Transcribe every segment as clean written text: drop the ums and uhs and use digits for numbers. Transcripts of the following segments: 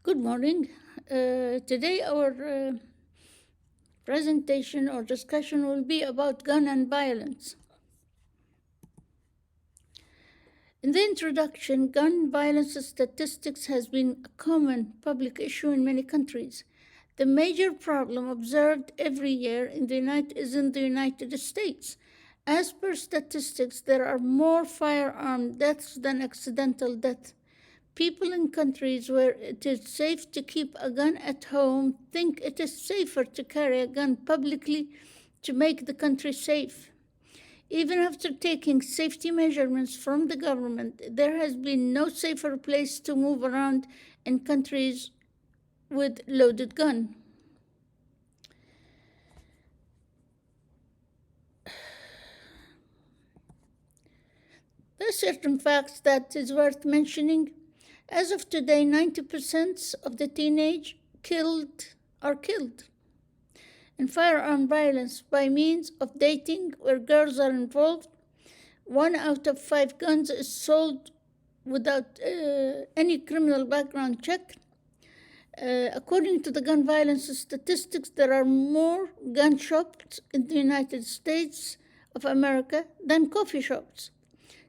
Good morning. Today our presentation or discussion will be about gun and violence. In the introduction, gun violence statistics has been a common public issue in many countries. The major problem observed every year is in the United States. As per statistics, there are more firearm deaths than accidental deaths. People in countries where it is safe to keep a gun at home think it is safer to carry a gun publicly to make the country safe. Even after taking safety measurements from the government, there has been no safer place to move around in countries with loaded gun. There are certain facts that is worth mentioning. As of today, 90% of the teenage are killed in firearm violence by means of dating where girls are involved. 1 out of 5 guns is sold without any criminal background check. According to the gun violence statistics, there are more gun shops in the United States of America than coffee shops.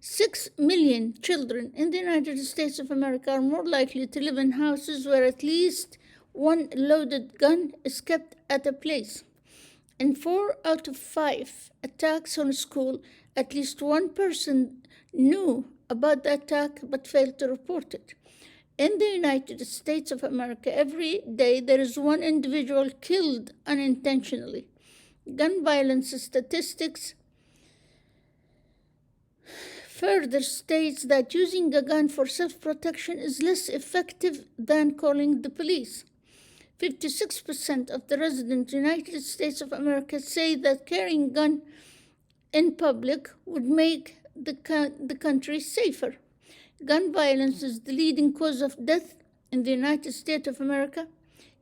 6 million children in the United States of America are more likely to live in houses where at least one loaded gun is kept at a place. In 4 out of 5 attacks on a school, at least one person knew about the attack but failed to report it. In the United States of America, every day there is one individual killed unintentionally. Gun violence statistics further states that using a gun for self-protection is less effective than calling the police. 56% of the residents in the United States of America say that carrying a gun in public would make the country safer. Gun violence is the leading cause of death in the United States of America.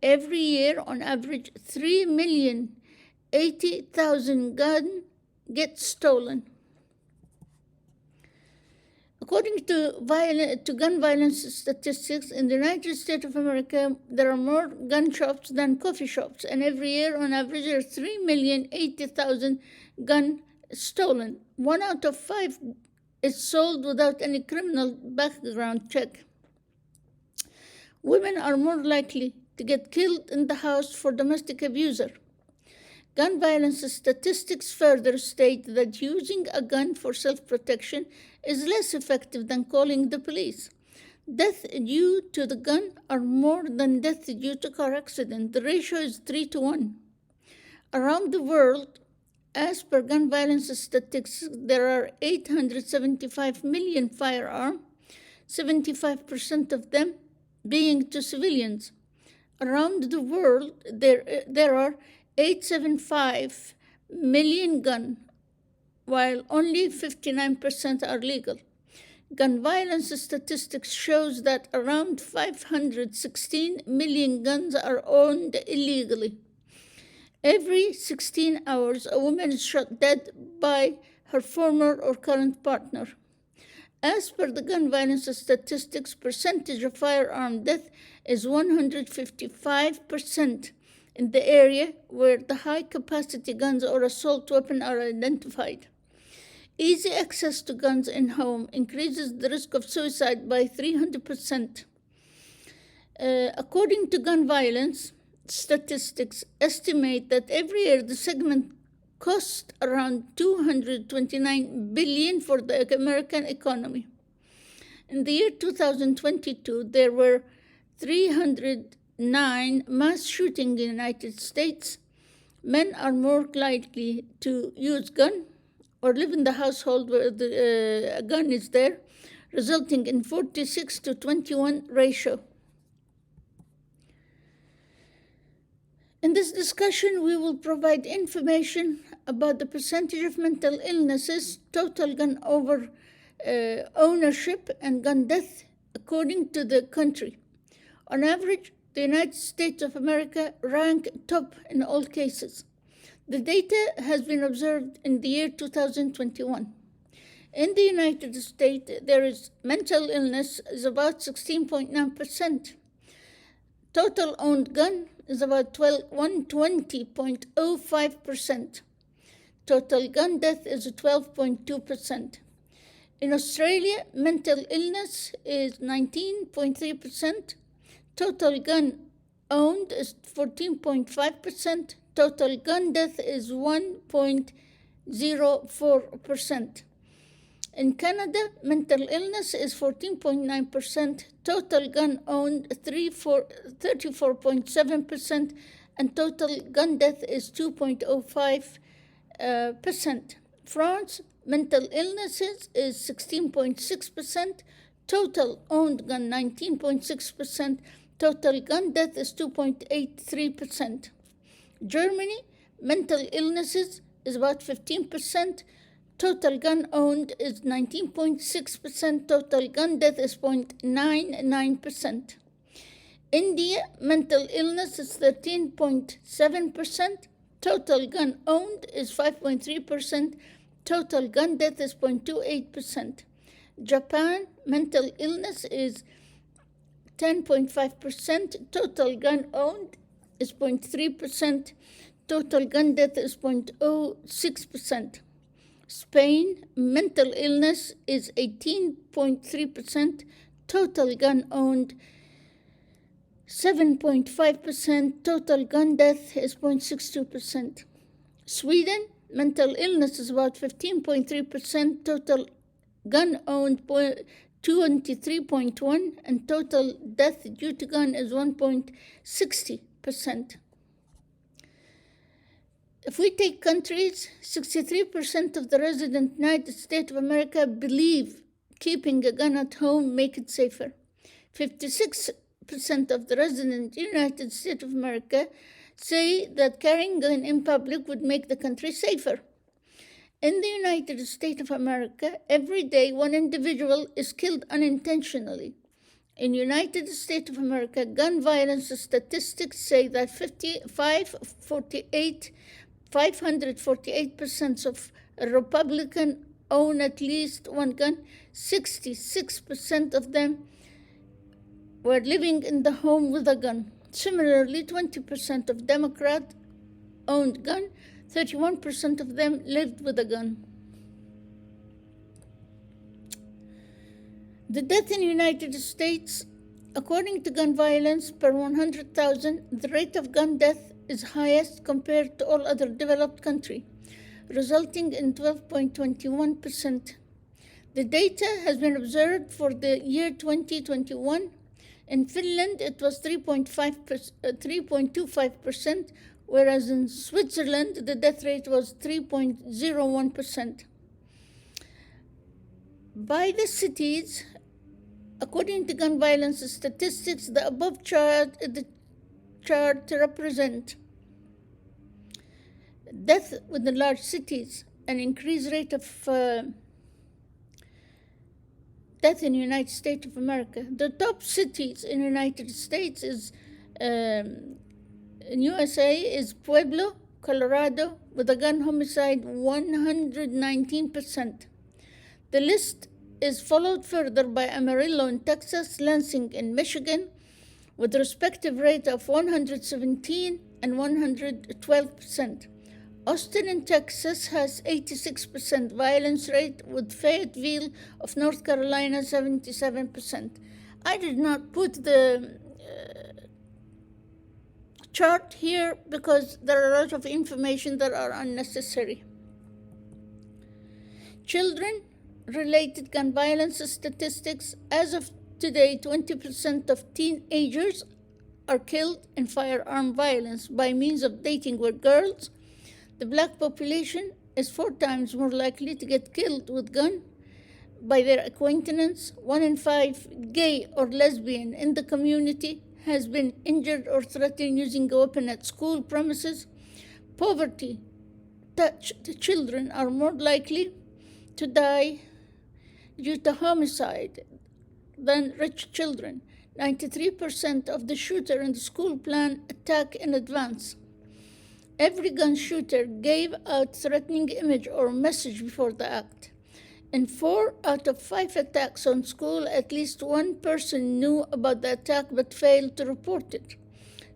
Every year, on average, 3,080,000 guns get stolen. According to gun violence statistics, in the United States of America, there are more gun shops than coffee shops, and every year, on average, there are 3,080,000 guns stolen. 1 out of 5 is sold without any criminal background check. Women are more likely to get killed in the house for domestic abuse. Gun violence statistics further state that using a gun for self-protection is less effective than calling the police. Deaths due to the gun are more than deaths due to car accident. The ratio is 3-1. Around the world, as per gun violence statistics, there are 875 million firearms, 75% of them being to civilians. Around the world, there are 875 million guns, while only 59% are legal. Gun violence statistics shows that around 516 million guns are owned illegally. Every 16 hours, a woman is shot dead by her former or current partner. As per the gun violence statistics, percentage of firearm death is 155% in the area where the high-capacity guns or assault weapons are identified. Easy access to guns in home increases the risk of suicide by 300%. According to gun violence statistics, estimate that every year the segment costs around $229 billion for the American economy. In the year 2022, there were 309 mass shootings in the United States. Men are more likely to use gun or live in the household where a gun is there, resulting in 46-21 ratio. In this discussion, we will provide information about the percentage of mental illnesses, total gun ownership, and gun death according to the country. On average, the United States of America rank top in all cases. The data has been observed in the year 2021. In the United States, there is mental illness is about 16.9%. Total owned gun is about 120.05%. Total gun death is 12.2%. In Australia, mental illness is 19.3%. Total gun owned is 14.5%. Total gun death is 1.04%. In Canada, mental illness is 14.9%. Total gun owned 34.7%. And total gun death is 2.05%. France, mental illnesses is 16.6%, total owned gun 19.6%, total gun death is 2.83%. Germany, mental illnesses is about 15%, total gun owned is 19.6%, total gun death is 0.99%. India, mental illness is 13.7%, total gun owned is 5.3%, total gun death is 0.28%. Japan, mental illness is 10.5%, total gun owned is 0.3%, total gun death is 0.06%. Spain, mental illness is 18.3%, total gun owned 7.5%, total gun death is 0.62%. Sweden, mental illness is about 15.3%, total gun owned 23.1%, and total death due to gun is 1.60%. If we take countries, 63% of the resident United States of America believe keeping a gun at home make it safer. 56% of the resident United States of America say that carrying a gun in public would make the country safer. In the United States of America, every day one individual is killed unintentionally. In United States of America, gun violence statistics say that 548% of Republicans own at least one gun. 66% of them were living in the home with a gun. Similarly, 20% of Democrats owned gun. 31% of them lived with a gun. The death in the United States, according to gun violence per 100,000, the rate of gun death is highest compared to all other developed countries, resulting in 12.21%. The data has been observed for the year 2021. In Finland, it was 3.25%, whereas in Switzerland, the death rate was 3.01%. By the cities, according to gun violence statistics, the above chart represent death within large cities, an increased rate of death in the United States of America. The top cities in the United States in USA is Pueblo, Colorado, with a gun homicide 119%. The list is followed further by Amarillo in Texas, Lansing in Michigan, with a respective rate of 117 and 112%. Austin in Texas has 86% violence rate, with Fayetteville of North Carolina 77%. I did not put the chart here because there are a lot of information that are unnecessary. Children-related gun violence statistics: as of today, 20% of teenagers are killed in firearm violence by means of dating with girls. The black population is 4 times more likely to get killed with gun by their acquaintance. 1 in 5 gay or lesbian in the community has been injured or threatened using a weapon at school premises. Poverty-touched children are more likely to die due to homicide than rich children. 93% of the shooter in the school plan attack in advance. Every gun shooter gave out threatening image or message before the act. In 4 out of 5 attacks on school, at least one person knew about the attack but failed to report it.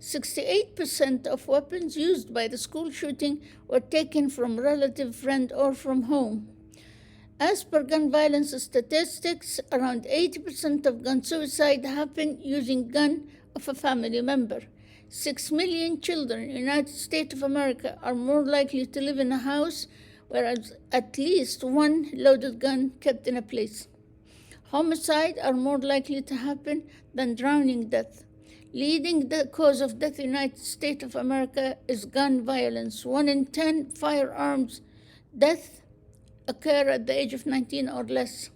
68% of weapons used by the school shooting were taken from relative, friend, or from home. As per gun violence statistics, around 80% of gun suicide happen using gun of a family member. 6 million children in the United States of America are more likely to live in a house where at least one loaded gun kept in a place. Homicide are more likely to happen than drowning death. Leading the cause of death in the United States of America is gun violence. 1 in 10 firearms deaths occur at the age of 19 or less.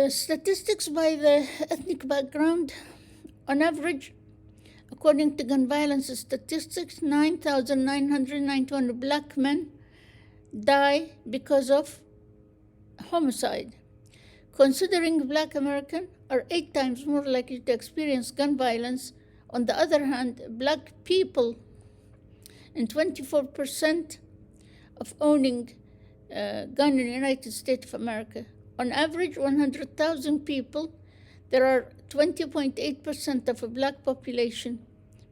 Statistics by the ethnic background. On average, according to gun violence statistics, 9,991 black men die because of homicide. Considering black Americans are 8 times more likely to experience gun violence, on the other hand, black people in 24% of owning a gun in the United States of America. On average, 100,000 people, there are 20.8% of a black population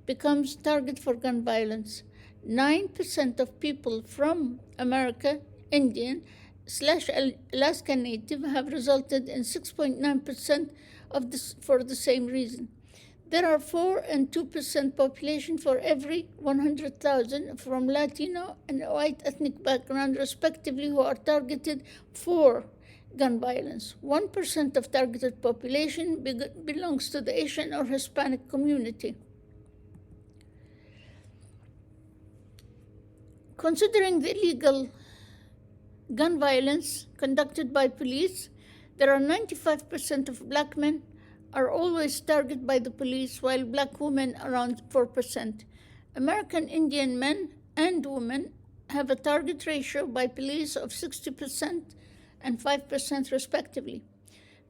becomes target for gun violence. 9% of people from America, Indian/Alaska Native, have resulted in 6.9% of this for the same reason. There are 4 and 2% population for every 100,000 from Latino and white ethnic background, respectively, who are targeted for gun violence. 1% of targeted population belongs to the Asian or Hispanic community. Considering the illegal gun violence conducted by police, there are 95% of black men are always targeted by the police, while black women around 4%. American Indian men and women have a target ratio by police of 60% and 5% respectively.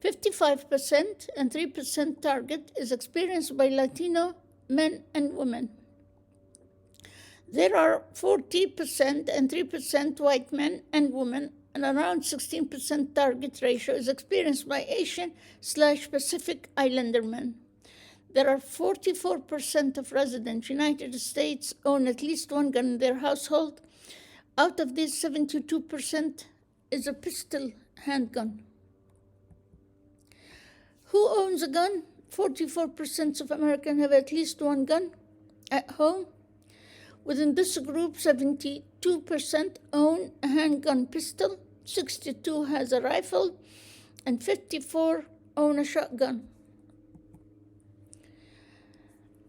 55% and 3% target is experienced by Latino men and women. There are 40% and 3% white men and women, and around 16% target ratio is experienced by Asian/Pacific Islander men. There are 44% of residents in the United States own at least one gun in their household. Out of these, 72% is a pistol handgun. Who owns a gun? 44% of Americans have at least one gun at home. Within this group, 72% own a handgun pistol, 62% has a rifle, and 54% own a shotgun.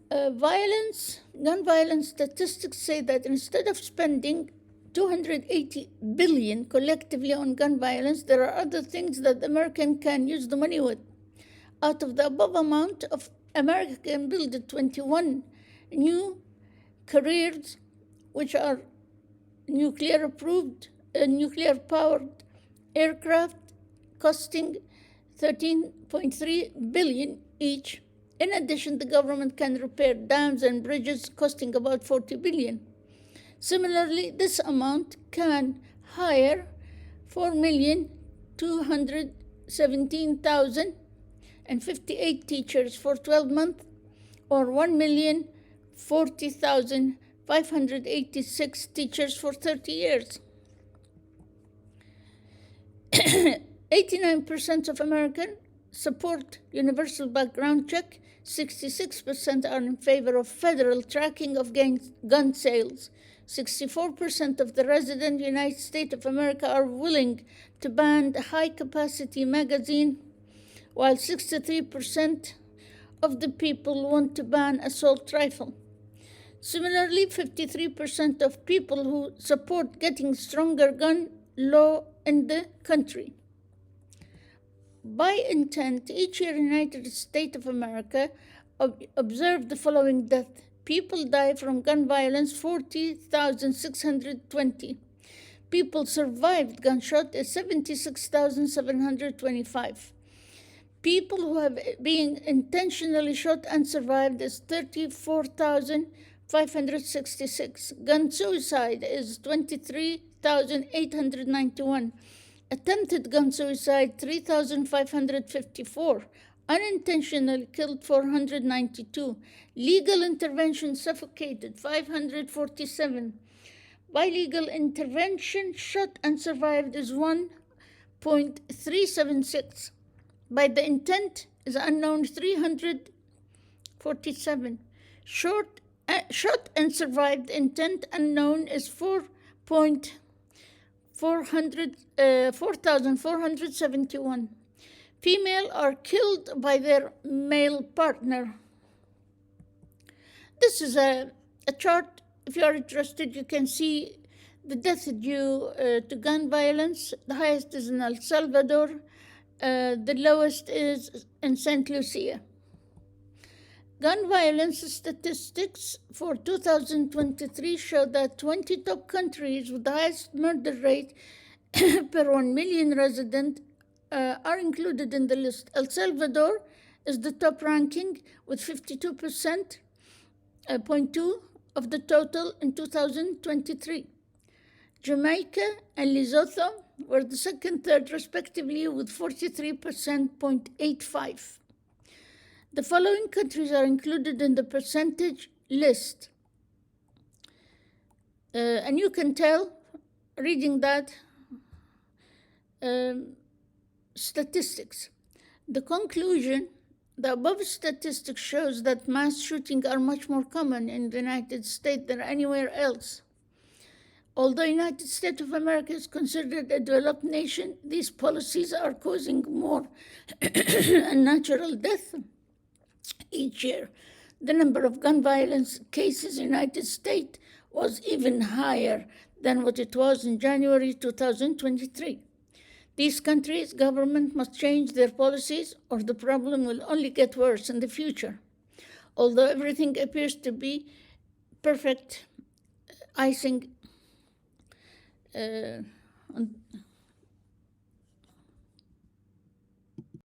Gun violence statistics say that instead of spending $280 billion collectively on gun violence, there are other things that Americans can use the money with. Out of the above amount, America can build 21 new careers, which are nuclear-approved, nuclear-powered aircraft costing $13.3 billion each. In addition, the government can repair dams and bridges costing about $40 billion. Similarly, this amount can hire 4,217,058 teachers for 12 months, or 1,040,586 teachers for 30 years. 89% of Americans support universal background check. 66% are in favor of federal tracking of gun sales. 64% of the residents in the United States of America are willing to ban the high-capacity magazine, while 63% of the people want to ban assault rifle. Similarly, 53% of people who support getting stronger gun law in the country. By intent, each year in the United States of America observed the following death. People die from gun violence, 40,620. People survived gunshot is 76,725. People who have been intentionally shot and survived is 34,566. Gun suicide is 23,891. Attempted gun suicide, 3,554. unintentionally killed 492, legal intervention suffocated 547, by legal intervention shot and survived is 1.376, by the intent is unknown 347, shot and survived intent unknown is 4,471. Female are killed by their male partner. This is a chart. If you are interested, you can see the death due to gun violence. The highest is in El Salvador. The lowest is in St. Lucia. Gun violence statistics for 2023 show that 20 top countries with the highest murder rate per 1 million residents are included in the list. El Salvador is the top ranking with 52.2% of the total in 2023. Jamaica and Lesotho were the second, third, respectively, with 43.85%. The following countries are included in the percentage list. And you can tell, reading that, statistics. The conclusion, the above statistics shows that mass shootings are much more common in the United States than anywhere else. Although the United States of America is considered a developed nation, these policies are causing more unnatural death each year. The number of gun violence cases in the United States was even higher than what it was in January 2023. These countries' government must change their policies or the problem will only get worse in the future. Although everything appears to be perfect, icing on